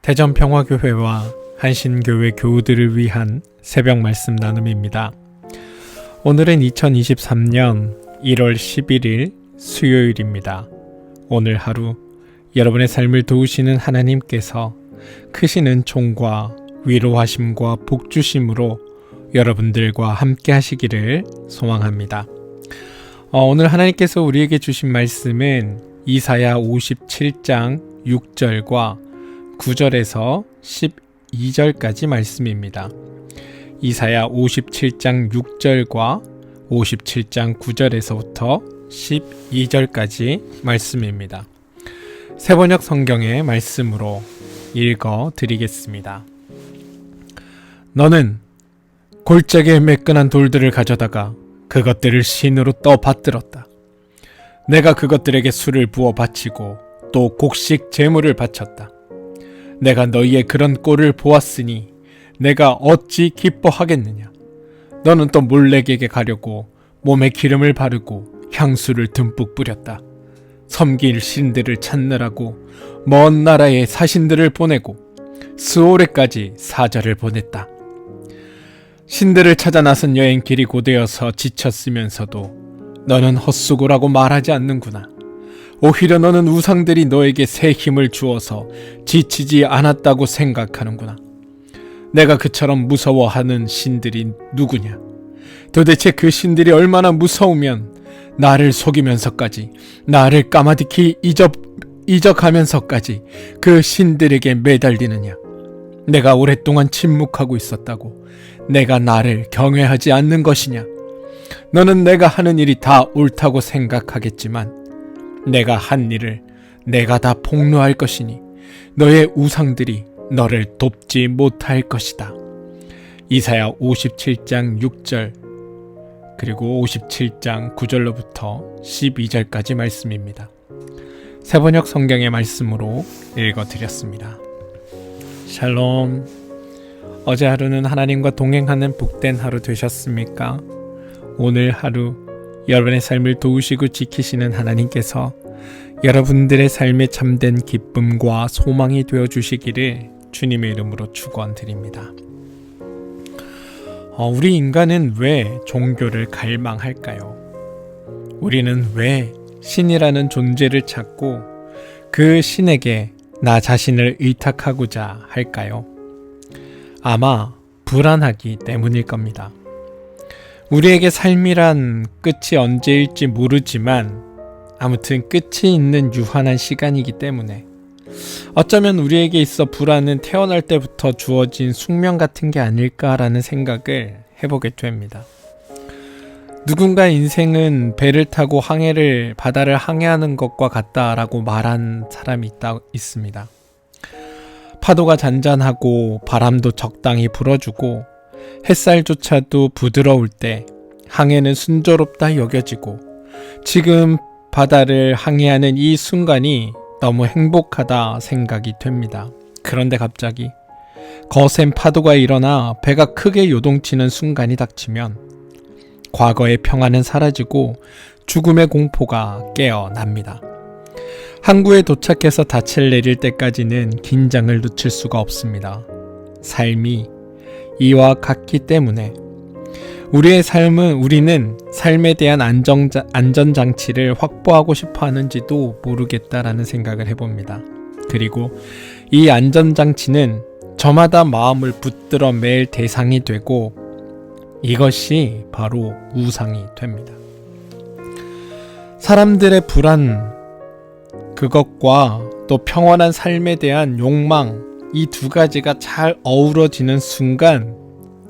대전평화교회와 한신교회 교우들을 위한 새벽 말씀 나눔입니다. 오늘은 2023년 1월 11일 수요일입니다. 오늘 하루 여러분의 삶을 도우시는 하나님께서 크신 은총과 위로하심과 복주심으로 여러분들과 함께 하시기를 소망합니다. 오늘 하나님께서 우리에게 주신 말씀은 이사야 57장 6절과 9절에서 12절까지 말씀입니다. 이사야 57장 6절과 57장 9절에서부터 12절까지 말씀입니다. 새번역 성경의 말씀으로 읽어 드리겠습니다. 너는 골짜기에 매끈한 돌들을 가져다가 그것들을 신으로 떠받들었다. 내가 그것들에게 술을 부어 바치고 또 곡식 제물을 바쳤다. 내가 너희의 그런 꼴을 보았으니 내가 어찌 기뻐하겠느냐. 너는 또 몰렉에게 가려고 몸에 기름을 바르고 향수를 듬뿍 뿌렸다. 섬길 신들을 찾느라고 먼 나라에 사신들을 보내고 스오레까지 사자를 보냈다. 신들을 찾아 나선 여행길이 고되어서 지쳤으면서도 너는 헛수고라고 말하지 않는구나. 오히려 너는 우상들이 너에게 새 힘을 주어서 지치지 않았다고 생각하는구나. 내가 그처럼 무서워하는 신들이 누구냐? 도대체 그 신들이 얼마나 무서우면 나를 속이면서까지, 나를 까마득히 잊어가면서까지 그 신들에게 매달리느냐? 내가 오랫동안 침묵하고 있었다고 내가 나를 경외하지 않는 것이냐? 너는 내가 하는 일이 다 옳다고 생각하겠지만 내가 한 일을 내가 다 폭로할 것이니 너의 우상들이 너를 돕지 못할 것이다. 이사야 57장 6절 그리고 57장 9절로부터 12절까지 말씀입니다. 새번역 성경의 말씀으로 읽어드렸습니다. 샬롬. 어제 하루는 하나님과 동행하는 복된 하루 되셨습니까? 오늘 하루 여러분의 삶을 도우시고 지키시는 하나님께서 여러분들의 삶에 참된 기쁨과 소망이 되어주시기를 주님의 이름으로 축원드립니다. 우리 인간은 왜 종교를 갈망할까요? 우리는 왜 신이라는 존재를 찾고 그 신에게 나 자신을 의탁하고자 할까요? 아마 불안하기 때문일 겁니다. 우리에게 삶이란 끝이 언제일지 모르지만 아무튼 끝이 있는 유한한 시간이기 때문에 어쩌면 우리에게 있어 불안은 태어날 때부터 주어진 숙명 같은 게 아닐까라는 생각을 해보게 됩니다. 누군가 인생은 배를 타고 바다를 항해하는 것과 같다라고 말한 사람이 있습니다. 파도가 잔잔하고 바람도 적당히 불어주고 햇살조차도 부드러울 때 항해는 순조롭다 여겨지고 지금 바다를 항해하는 이 순간이 너무 행복하다 생각이 됩니다. 그런데 갑자기 거센 파도가 일어나 배가 크게 요동치는 순간이 닥치면 과거의 평화는 사라지고 죽음의 공포가 깨어납니다. 항구에 도착해서 닻을 내릴 때까지는 긴장을 놓칠 수가 없습니다. 삶이 이와 같기 때문에 우리는 삶에 대한 안전장치를 확보하고 싶어 하는지도 모르겠다라는 생각을 해봅니다. 그리고 이 안전장치는 저마다 마음을 붙들어 맬 대상이 되고 이것이 바로 우상이 됩니다. 사람들의 불안, 그것과 또 평온한 삶에 대한 욕망, 이 두 가지가 잘 어우러지는 순간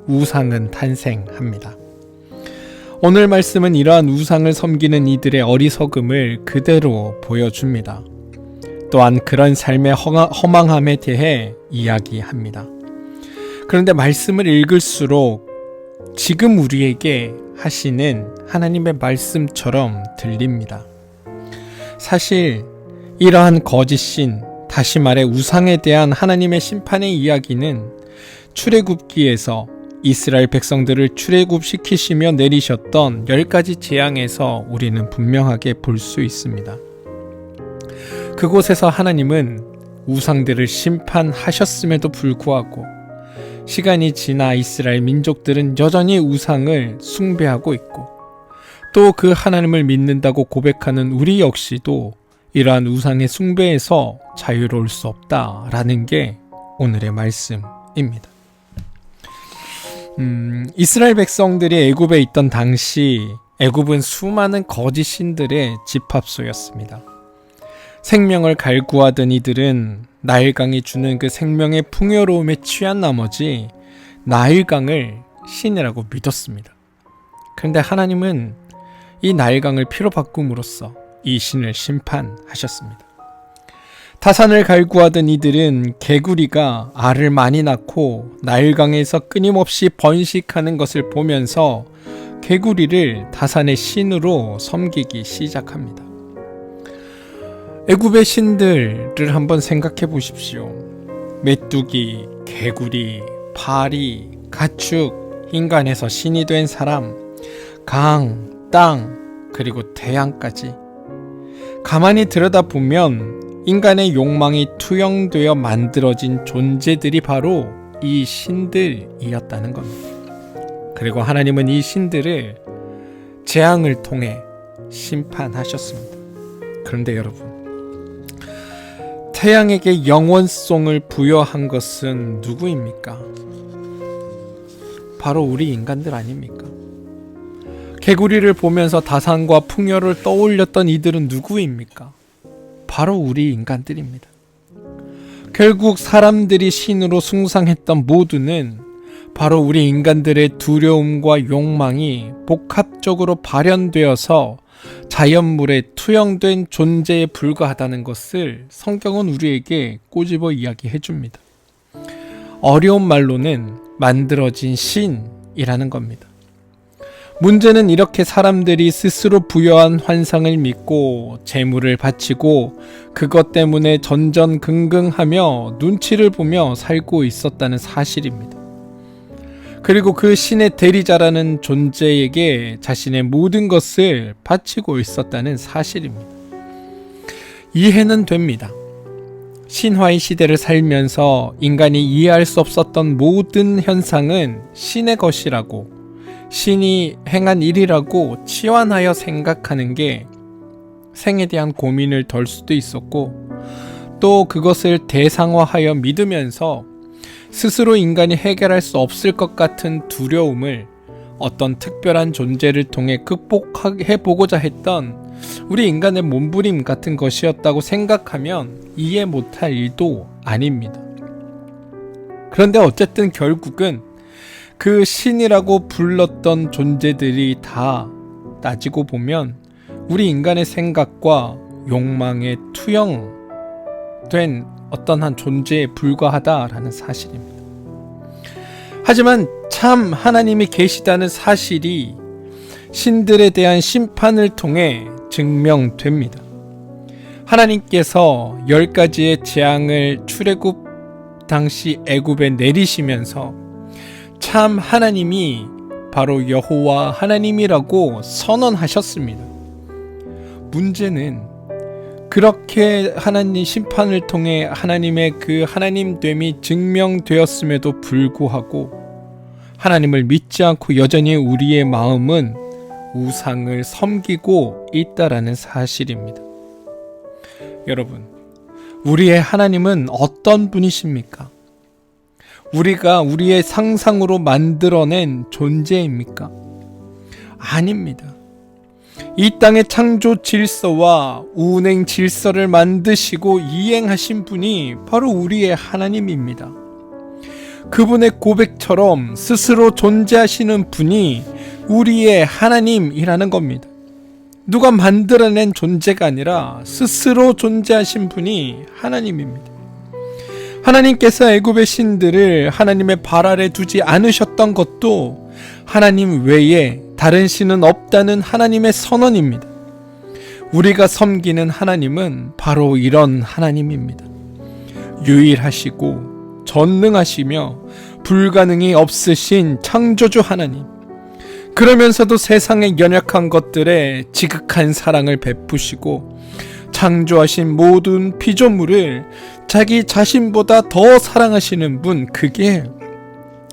우상은 탄생합니다. 오늘 말씀은 이러한 우상을 섬기는 이들의 어리석음을 그대로 보여줍니다. 또한 그런 삶의 허망함에 대해 이야기합니다. 그런데 말씀을 읽을수록 지금 우리에게 하시는 하나님의 말씀처럼 들립니다. 사실 이러한 거짓신, 다시 말해 우상에 대한 하나님의 심판의 이야기는 출애굽기에서 이스라엘 백성들을 출애굽시키시며 내리셨던 10가지 재앙에서 우리는 분명하게 볼 수 있습니다. 그곳에서 하나님은 우상들을 심판하셨음에도 불구하고 시간이 지나 이스라엘 민족들은 여전히 우상을 숭배하고 있고 또 그 하나님을 믿는다고 고백하는 우리 역시도 이러한 우상의 숭배에서 자유로울 수 없다라는 게 오늘의 말씀입니다. 이스라엘 백성들이 애굽에 있던 당시 애굽은 수많은 거짓 신들의 집합소였습니다. 생명을 갈구하던 이들은 나일강이 주는 그 생명의 풍요로움에 취한 나머지 나일강을 신이라고 믿었습니다. 그런데 하나님은 이 나일강을 피로 바꿈으로써 이 신을 심판하셨습니다. 타산을 갈구하던 이들은 개구리가 알을 많이 낳고 나일강에서 끊임없이 번식하는 것을 보면서 개구리를 타산의 신으로 섬기기 시작합니다. 애굽의 신들을 한번 생각해 보십시오. 메뚜기, 개구리, 파리, 가축, 인간에서 신이 된 사람, 강, 땅, 그리고 태양까지. 가만히 들여다보면 인간의 욕망이 투영되어 만들어진 존재들이 바로 이 신들이었다는 겁니다. 그리고 하나님은 이 신들을 재앙을 통해 심판하셨습니다. 그런데 여러분, 태양에게 영원성을 부여한 것은 누구입니까? 바로 우리 인간들 아닙니까? 개구리를 보면서 다산과 풍요를 떠올렸던 이들은 누구입니까? 바로 우리 인간들입니다. 결국 사람들이 신으로 숭상했던 모두는 바로 우리 인간들의 두려움과 욕망이 복합적으로 발현되어서 자연물에 투영된 존재에 불과하다는 것을 성경은 우리에게 꼬집어 이야기해 줍니다. 어려운 말로는 만들어진 신이라는 겁니다. 문제는 이렇게 사람들이 스스로 부여한 환상을 믿고 재물을 바치고 그것 때문에 전전긍긍하며 눈치를 보며 살고 있었다는 사실입니다. 그리고 그 신의 대리자라는 존재에게 자신의 모든 것을 바치고 있었다는 사실입니다. 이해는 됩니다. 신화의 시대를 살면서 인간이 이해할 수 없었던 모든 현상은 신의 것이라고, 신이 행한 일이라고 치환하여 생각하는 게 생에 대한 고민을 덜 수도 있었고, 또 그것을 대상화하여 믿으면서 스스로 인간이 해결할 수 없을 것 같은 두려움을 어떤 특별한 존재를 통해 극복해보고자 했던 우리 인간의 몸부림 같은 것이었다고 생각하면 이해 못할 일도 아닙니다. 그런데 어쨌든 결국은 그 신이라고 불렀던 존재들이 다 따지고 보면 우리 인간의 생각과 욕망에 투영된 어떤 한 존재에 불과하다라는 사실입니다. 하지만 참 하나님이 계시다는 사실이 신들에 대한 심판을 통해 증명됩니다. 하나님께서 10가지의 재앙을 출애굽 당시 애굽에 내리시면서 참 하나님이 바로 여호와 하나님이라고 선언하셨습니다. 문제는 그렇게 하나님 심판을 통해 하나님의 그 하나님됨이 증명되었음에도 불구하고 하나님을 믿지 않고 여전히 우리의 마음은 우상을 섬기고 있다라는 사실입니다. 여러분, 우리의 하나님은 어떤 분이십니까? 우리가 우리의 상상으로 만들어낸 존재입니까? 아닙니다. 이 땅의 창조 질서와 운행 질서를 만드시고 이행하신 분이 바로 우리의 하나님입니다. 그분의 고백처럼 스스로 존재하시는 분이 우리의 하나님이라는 겁니다. 누가 만들어낸 존재가 아니라 스스로 존재하신 분이 하나님입니다. 하나님께서 애굽의 신들을 하나님의 발 아래 두지 않으셨던 것도 하나님 외에 다른 신은 없다는 하나님의 선언입니다. 우리가 섬기는 하나님은 바로 이런 하나님입니다. 유일하시고 전능하시며 불가능이 없으신 창조주 하나님. 그러면서도 세상의 연약한 것들에 지극한 사랑을 베푸시고 창조하신 모든 피조물을 자기 자신보다 더 사랑하시는 분, 그게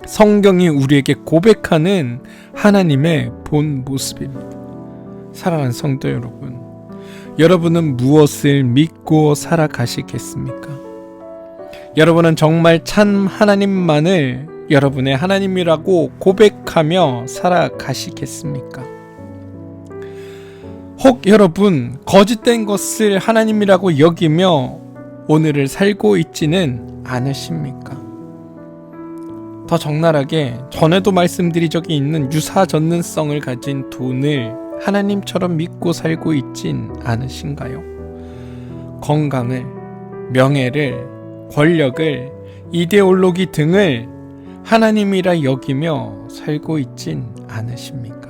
성경이 우리에게 고백하는 하나님의 본 모습입니다. 사랑하는 성도 여러분, 여러분은 무엇을 믿고 살아가시겠습니까? 여러분은 정말 참 하나님만을 여러분의 하나님이라고 고백하며 살아가시겠습니까? 혹 여러분 거짓된 것을 하나님이라고 여기며 오늘을 살고 있지는 않으십니까? 더 적나라하게 전에도 말씀드린 적이 있는 유사 전능성을 가진 돈을 하나님처럼 믿고 살고 있진 않으신가요? 건강을, 명예를, 권력을, 이데올로기 등을 하나님이라 여기며 살고 있진 않으십니까?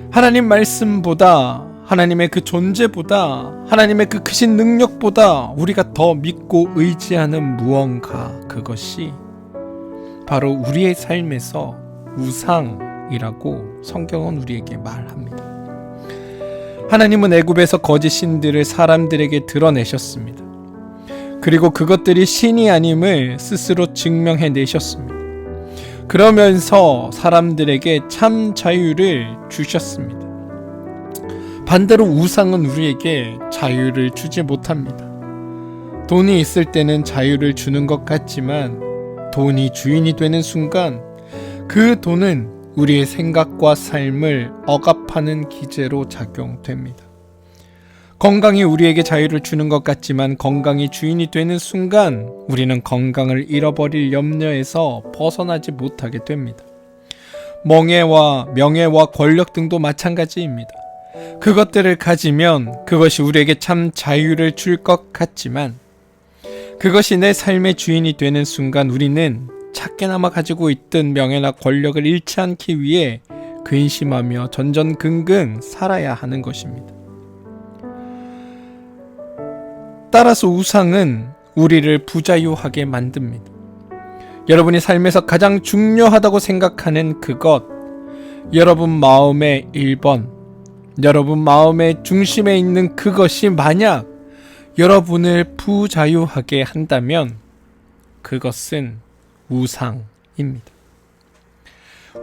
하나님 말씀보다, 하나님의 그 존재보다, 하나님의 그 크신 능력보다 우리가 더 믿고 의지하는 무언가, 그것이 바로 우리의 삶에서 우상이라고 성경은 우리에게 말합니다. 하나님은 애굽에서 거짓 신들을 사람들에게 드러내셨습니다. 그리고 그것들이 신이 아님을 스스로 증명해내셨습니다. 그러면서 사람들에게 참 자유를 주셨습니다. 반대로 우상은 우리에게 자유를 주지 못합니다. 돈이 있을 때는 자유를 주는 것 같지만 돈이 주인이 되는 순간 그 돈은 우리의 생각과 삶을 억압하는 기제로 작용됩니다. 건강이 우리에게 자유를 주는 것 같지만 건강이 주인이 되는 순간 우리는 건강을 잃어버릴 염려에서 벗어나지 못하게 됩니다. 명예와 권력 등도 마찬가지입니다. 그것들을 가지면 그것이 우리에게 참 자유를 줄 것 같지만 그것이 내 삶의 주인이 되는 순간 우리는 작게나마 가지고 있던 명예나 권력을 잃지 않기 위해 근심하며 전전긍긍 살아야 하는 것입니다. 따라서 우상은 우리를 부자유하게 만듭니다. 여러분이 삶에서 가장 중요하다고 생각하는 그것, 여러분 마음의 1번, 여러분 마음의 중심에 있는 그것이 만약 여러분을 부자유하게 한다면 그것은 우상입니다.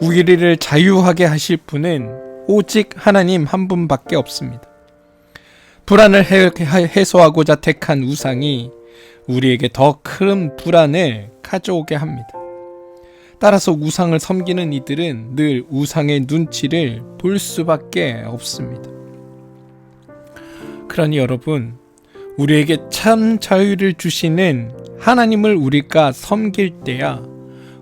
우리를 자유하게 하실 분은 오직 하나님 한 분밖에 없습니다. 불안을 해소하고자 택한 우상이 우리에게 더 큰 불안을 가져오게 합니다. 따라서 우상을 섬기는 이들은 늘 우상의 눈치를 볼 수밖에 없습니다. 그러니 여러분, 우리에게 참 자유를 주시는 하나님을 우리가 섬길 때야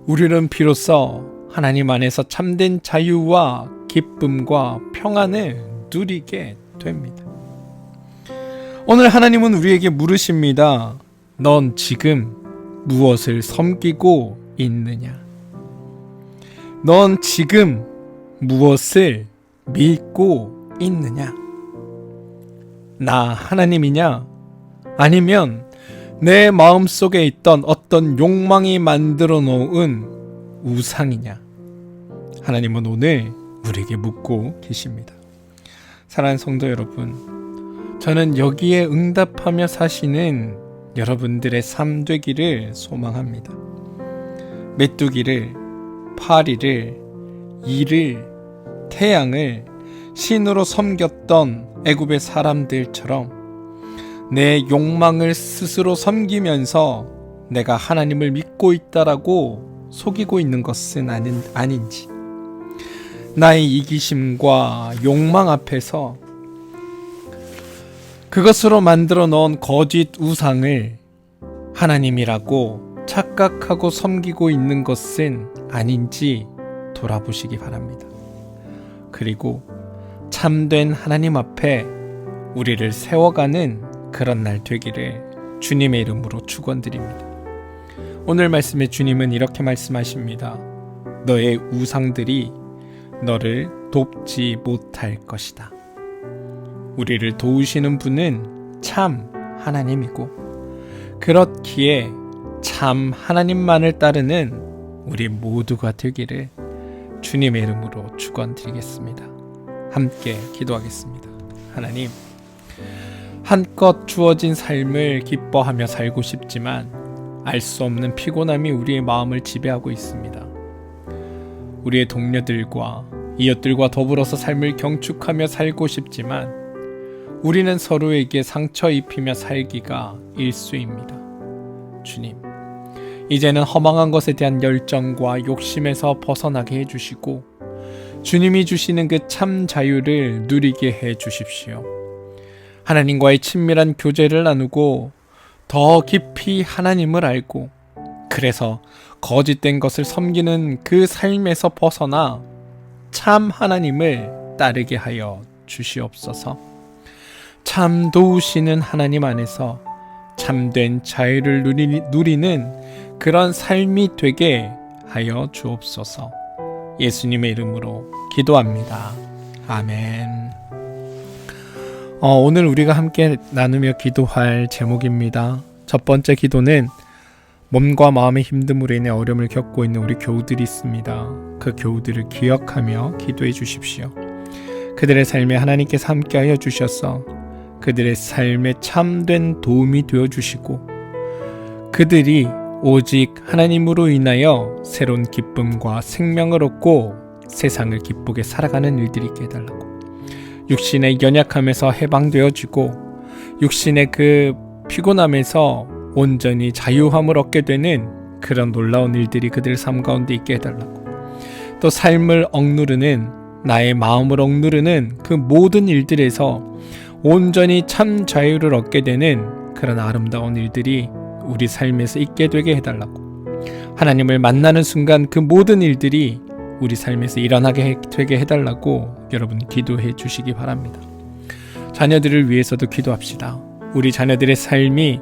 우리는 비로소 하나님 안에서 참된 자유와 기쁨과 평안을 누리게 됩니다. 오늘 하나님은 우리에게 물으십니다. 넌 지금 무엇을 섬기고 있느냐? 넌 지금 무엇을 믿고 있느냐? 나 하나님이냐? 아니면 내 마음속에 있던 어떤 욕망이 만들어 놓은 우상이냐? 하나님은 오늘 우리에게 묻고 계십니다. 사랑하는 성도 여러분, 저는 여기에 응답하며 사시는 여러분들의 삶 되기를 소망합니다. 메뚜기를, 파리를, 이를, 태양을 신으로 섬겼던 애굽의 사람들처럼 내 욕망을 스스로 섬기면서 내가 하나님을 믿고 있다라고 속이고 있는 것은 아닌지, 나의 이기심과 욕망 앞에서 그것으로 만들어 놓은 거짓 우상을 하나님이라고 착각하고 섬기고 있는 것은 아닌지 돌아보시기 바랍니다. 그리고 참된 하나님 앞에 우리를 세워가는 그런 날 되기를 주님의 이름으로 축원드립니다. 오늘 말씀에 주님은 이렇게 말씀하십니다. 너의 우상들이 너를 돕지 못할 것이다. 우리를 도우시는 분은 참 하나님이고, 그렇기에 참 하나님만을 따르는 우리 모두가 되기를 주님의 이름으로 축원드리겠습니다. 함께 기도하겠습니다. 하나님, 한껏 주어진 삶을 기뻐하며 살고 싶지만 알 수 없는 피곤함이 우리의 마음을 지배하고 있습니다. 우리의 동료들과 이웃들과 더불어서 삶을 경축하며 살고 싶지만 우리는 서로에게 상처 입히며 살기가 일쑤입니다. 주님, 이제는 허망한 것에 대한 열정과 욕심에서 벗어나게 해주시고 주님이 주시는 그 참 자유를 누리게 해주십시오. 하나님과의 친밀한 교제를 나누고 더 깊이 하나님을 알고 그래서 거짓된 것을 섬기는 그 삶에서 벗어나 참 하나님을 따르게 하여 주시옵소서. 참 도우시는 하나님 안에서 참된 자유를 누리는 그런 삶이 되게 하여 주옵소서. 예수님의 이름으로 기도합니다. 아멘. 오늘 우리가 함께 나누며 기도할 제목입니다. 첫 번째 기도는 몸과 마음의 힘듦으로 인해 어려움을 겪고 있는 우리 교우들이 있습니다. 그 교우들을 기억하며 기도해 주십시오. 그들의 삶에 하나님께서 함께하여 주셔서 그들의 삶에 참된 도움이 되어 주시고 그들이 오직 하나님으로 인하여 새로운 기쁨과 생명을 얻고 세상을 기쁘게 살아가는 일들이 있게 해달라고, 육신의 연약함에서 해방되어지고 육신의 그 피곤함에서 온전히 자유함을 얻게 되는 그런 놀라운 일들이 그들 삶 가운데 있게 해달라고, 또 삶을 억누르는, 나의 마음을 억누르는 그 모든 일들에서 온전히 참 자유를 얻게 되는 그런 아름다운 일들이 우리 삶에서 있게 되게 해달라고, 하나님을 만나는 순간 그 모든 일들이 우리 삶에서 일어나게 되게 해달라고 여러분 기도해 주시기 바랍니다. 자녀들을 위해서도 기도합시다. 우리 자녀들의 삶이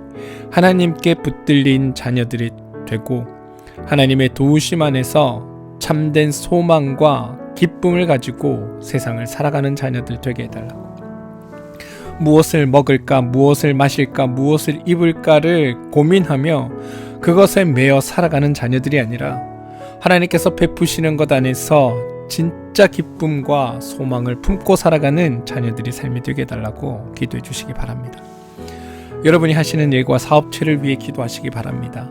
하나님께 붙들린 자녀들이 되고 하나님의 도우심 안에서 참된 소망과 기쁨을 가지고 세상을 살아가는 자녀들 되게 해달라고, 무엇을 먹을까, 무엇을 마실까, 무엇을 입을까를 고민하며 그것에 매여 살아가는 자녀들이 아니라 하나님께서 베푸시는 것 안에서 진짜 기쁨과 소망을 품고 살아가는 자녀들이 삶이 되게 해달라고 기도해 주시기 바랍니다. 여러분이 하시는 일과 사업체를 위해 기도하시기 바랍니다.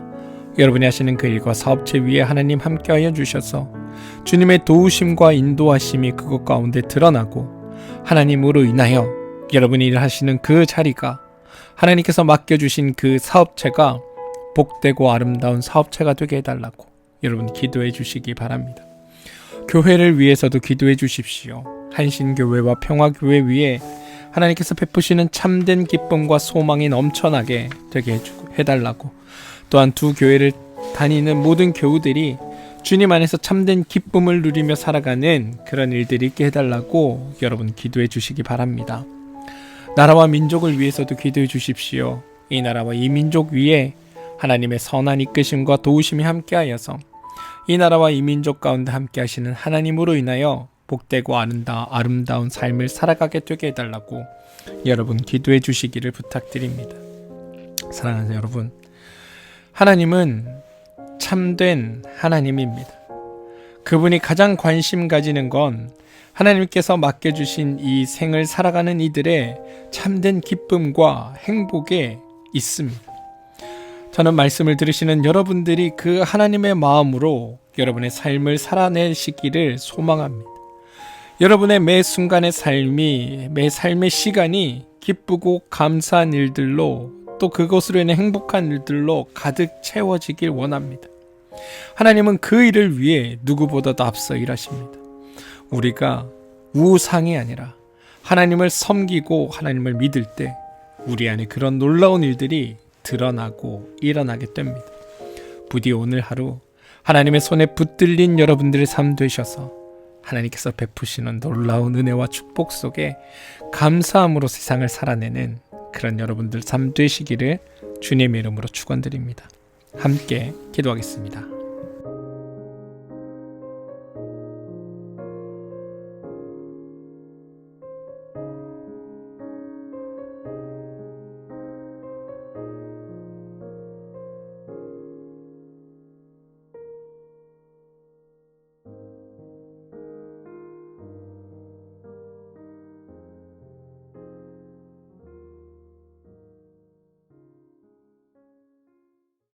여러분이 하시는 그 일과 사업체 위에 하나님 함께하여 주셔서 주님의 도우심과 인도하심이 그것 가운데 드러나고 하나님으로 인하여 여러분이 일하시는 그 자리가, 하나님께서 맡겨주신 그 사업체가 복되고 아름다운 사업체가 되게 해달라고 여러분 기도해 주시기 바랍니다. 교회를 위해서도 기도해 주십시오. 한신교회와 평화교회 위에 하나님께서 베푸시는 참된 기쁨과 소망이 넘쳐나게 되게 해달라고, 또한 두 교회를 다니는 모든 교우들이 주님 안에서 참된 기쁨을 누리며 살아가는 그런 일들이 있게 해달라고 여러분 기도해 주시기 바랍니다. 나라와 민족을 위해서도 기도해 주십시오. 이 나라와 이 민족 위에 하나님의 선한 이끄심과 도우심이 함께하여서 이 나라와 이 민족 가운데 함께하시는 하나님으로 인하여 복되고 아름다운 삶을 살아가게 되게 해달라고 여러분 기도해 주시기를 부탁드립니다. 사랑하는 여러분, 하나님은 참된 하나님입니다. 그분이 가장 관심 가지는 건 하나님께서 맡겨주신 이 생을 살아가는 이들의 참된 기쁨과 행복에 있습니다. 저는 말씀을 들으시는 여러분들이 그 하나님의 마음으로 여러분의 삶을 살아내시기를 소망합니다. 여러분의 매 순간의 삶이, 매 삶의 시간이 기쁘고 감사한 일들로, 또 그것으로 인해 행복한 일들로 가득 채워지길 원합니다. 하나님은 그 일을 위해 누구보다도 앞서 일하십니다. 우리가 우상이 아니라 하나님을 섬기고 하나님을 믿을 때 우리 안에 그런 놀라운 일들이 드러나고 일어나게 됩니다. 부디 오늘 하루 하나님의 손에 붙들린 여러분들의 삶 되셔서 하나님께서 베푸시는 놀라운 은혜와 축복 속에 감사함으로 세상을 살아내는 그런 여러분들 삶 되시기를 주님의 이름으로 축원드립니다. 함께 기도하겠습니다.